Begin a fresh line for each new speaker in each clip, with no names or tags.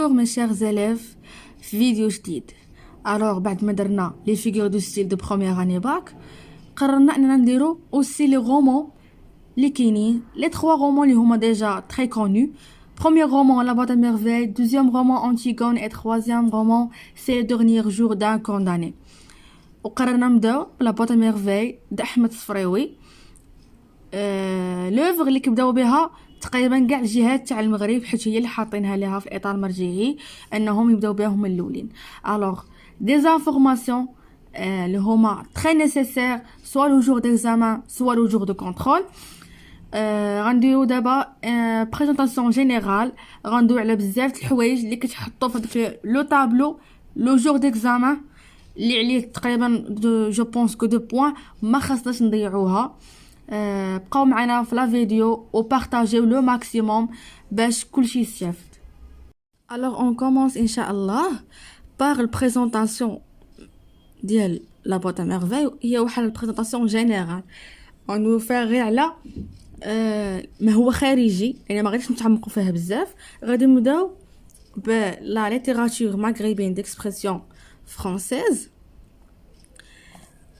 Bonjour mes chers élèves, فيديو جديد. Alors بعد ما درنا les figures de style de première année bac قررنا اننا نديرو aussi les romans اللي كاينين les trois romans اللي هما déjà très connus. Premier roman La boîte à merveilles, deuxième roman Antigone et troisième roman C'est le dernier jour d'un condamné. وقررنا نبداو بلا boîte à merveilles d'Ahmed Sfraoui. l'œuvre اللي كيبداو بها تقريبا كاع الجهات تاع المغرب حيت هي اللي حاطينها ليها في اطار مرجعي انهم يبداو بها هما الاولين. alors des informations اللي هما très nécessaires soit le jour d'examen soit le jour de contrôle. غنديرو دابا بريزونطاسيون جينيرال غندوي على بزاف د الحوايج اللي كتحطوا في داك لو طابلو لو جور ديكزامان اللي عليه تقريبا جو بونس كو دو بوين ما خاصناش نضيعوها. بقاو معنا في لا فيديو وبارطاجيو لو ماكسيموم باش كلشي يستافد. alors on commence ان شاء الله par la présentation ديال لا boîte à merveilles. هي واحد البريزونطاسيون جينيرال on nous faire غير على ما هو خارجي، يعني ما غاديش نتعمقوا فيها بزاف. غادي نبداو بلا ليتيراتور ماغريبين ديكسبرسيون فرانسيز.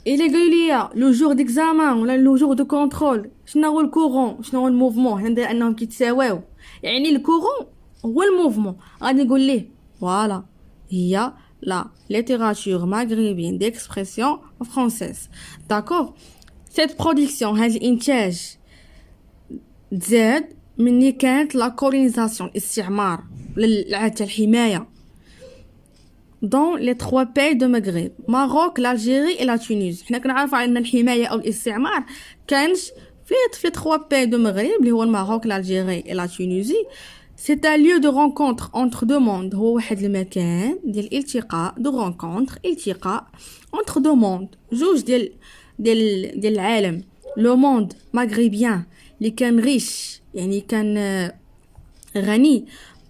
إلا قالوا لي لو جور ديكزامان ولا لو جور دو كونترول شنو هو الكورون شنو هو الموفمون، هنا ندير انهم كيتساواو، يعني الكورون هو الموفمون. غادي نقول ليه فوالا هي لا ليتيراتور ماغريبين ديكسبرسيون فرانسيز. داكور سيت برودكسيون هذا الانتاج تزاد مني كانت لا كولونيزاسيون الاستعمار العهد تاع الحمايه dans les trois pays de Maghreb Maroc l'Algérie et la Tunisie. حنا كنعرفوا ان الحمايه او الاستعمار كانش في trois pays de Maghreb اللي هو الماروك l'Algérie et la Tunisie. c'est un lieu de rencontre entre deux mondes. هو واحد المكان ديال الالتقاء دو رونكونتر التقاء entre deux mondes جوج ديال العالم. لو موند مغربيان اللي كان ريش يعني كان غني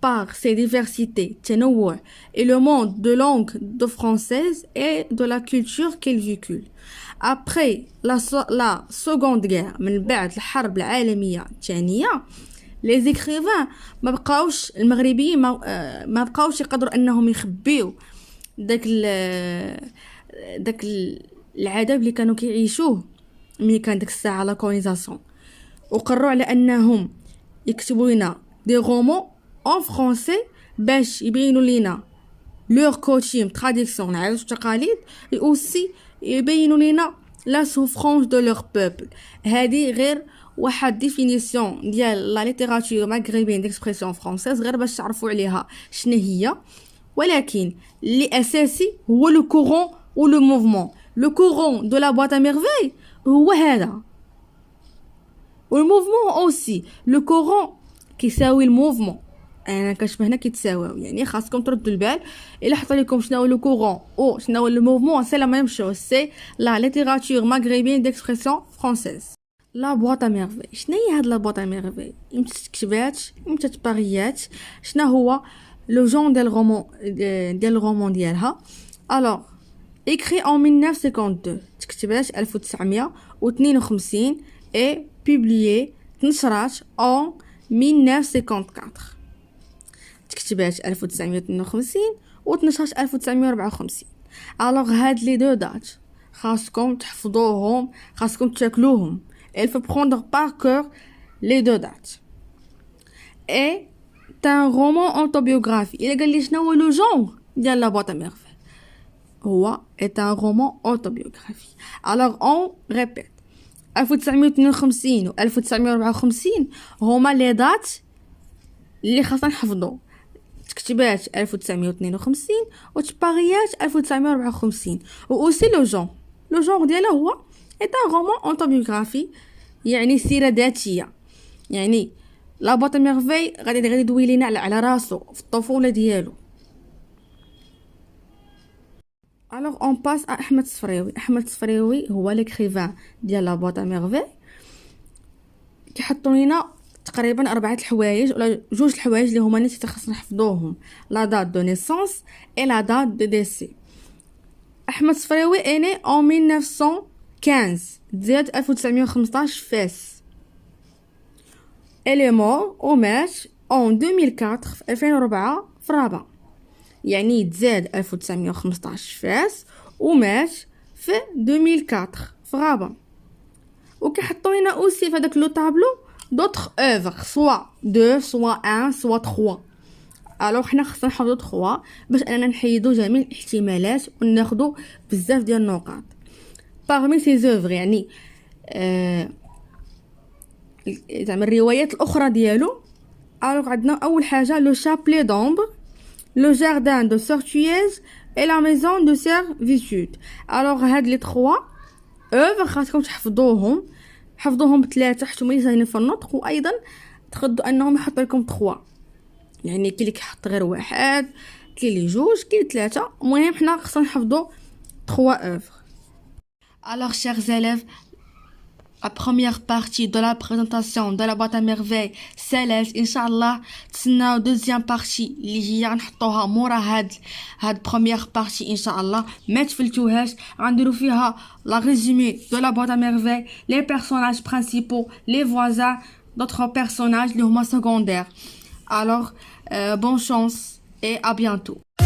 par ses diversités تنوع et le monde de langue de française et de la culture qu'il véhicule. après la seconde guerre من بعد الحرب العالميه الثانيه les écrivains ما بقاوش المغربيين ما بقاوش يقدروا انهم يخبيو داك العذاب اللي كانوا كيعيشوه ملي كان ديك الساعه لا كولونيزاسيون، وقرروا على انهم يكتبوا لنا دي رومون en français باش يبينوا لينا leur coutume tradition العادات والتقاليد et aussi يبينوا لينا la souffrance de leur peuple. هذه غير واحد ديفينيسيون ديال لا ليتيراتور ماغريبين ديكسبرسيون فرانسيز غير باش تعرفوا عليها شنو هي. ولكن اللي اساسي هو لو كورون و لو موفمون. لو كورون دو لا boîte à merveilles هو هذا، والموفمون اوسي لو كورون كيساوي الموفمون. انا كنشبه هنا كيتساواو، يعني خاصكم تردوا البال الا حط لكم شنو هو لو كورون او شنو هو لو موفمون سي لا ميم شوز. سي لا ليتيراتور ماغريبين ديكسبرسيون فرانسيز. لا بواط ا ميرفي شنو هي هاد لا بواط ا ميرفي؟ امتى تكتبات امتى تباريات شنو هو لو جون ديال الرومون ديالها. الوغ écrit en 1952 تكتبات 1952 et publié تنشرات en 1954 تكتبات 1952 وتنشرات 1954. الوغ هاد لي دو دات خاصكم تحفظوهم خاصكم تاكلوهم. il faut prendre par cœur les deux dates. et un roman autobiographie. il قال لي شنو هو لو جونغ ديال لا boîte à merveilles هو est un roman autobiographie. alors on répète 1952 و 1954 هما لي دات اللي خاصنا نحفظو. تكتبات 1952 وتباريات 1954. و aussi لو جونغ ديالو هو est un roman autobiographie يعني سيرة ذاتية. يعني لا boîte à merveilles غادي يدوي لينا على راسو في الطفولة ديالو. alors on passe à أحمد صفراوي. أحمد صفراوي هو l'écrivain ديال لا boîte à merveilles. كيحطوا لينا تقريبا 4 الحوايج ولا 2 الحوايج اللي هما اللي خاصنا نحفظوهم. لا date de naissance et la date de décès. أحمد صفراوي est né en 1915 تزاد 1915 فاس. elle est mort au match en 2004 في 2004 في الرابعة، يعني يتزاد 1915 فاس ومات في 2004 في غابة. وكيحطوا لنا اوسي في هذاك لو طابلو دوطخ اوفر سوا 2 سوا 1 سوا 3. الوغ حنا خصنا نحفظوا 3 باش اننا نحيدوا جميع الاحتمالات وناخذوا بزاف ديال النقاط. parmi ces œuvres يعني زعما الروايات الاخرى ديالو. الوغ عندنا اول حاجه لو شابلي دومبر، لو جاردان دو سورتويز اي لا ميزون دو سيرفيتود. الوغ هاد لي 3 اوفر خاصكم حفظوهم 3 حتى هما ساهلين في النطق، وايضا تقدوا انهم يحط لكم 3، يعني كاين اللي كيحط غير واحد، كاين اللي جوج، كاين 3. المهم حنا خصنا نحفظوا 3 اوفر. Alors chers élèves, la première partie de la présentation de la boîte à merveilles سالات ان شاء الله. تسناو دوزيام بارتي اللي هي غنحطوها مورا هاد بروميير بارتي ان شاء الله. ما تفلتوهاش، غنديروا فيها لا ريزومي دو لا boîte à merveilles، les personnages principaux، les voisins d'autres personnages اللي هما secondaires. Alors bonne chance et à bientôt.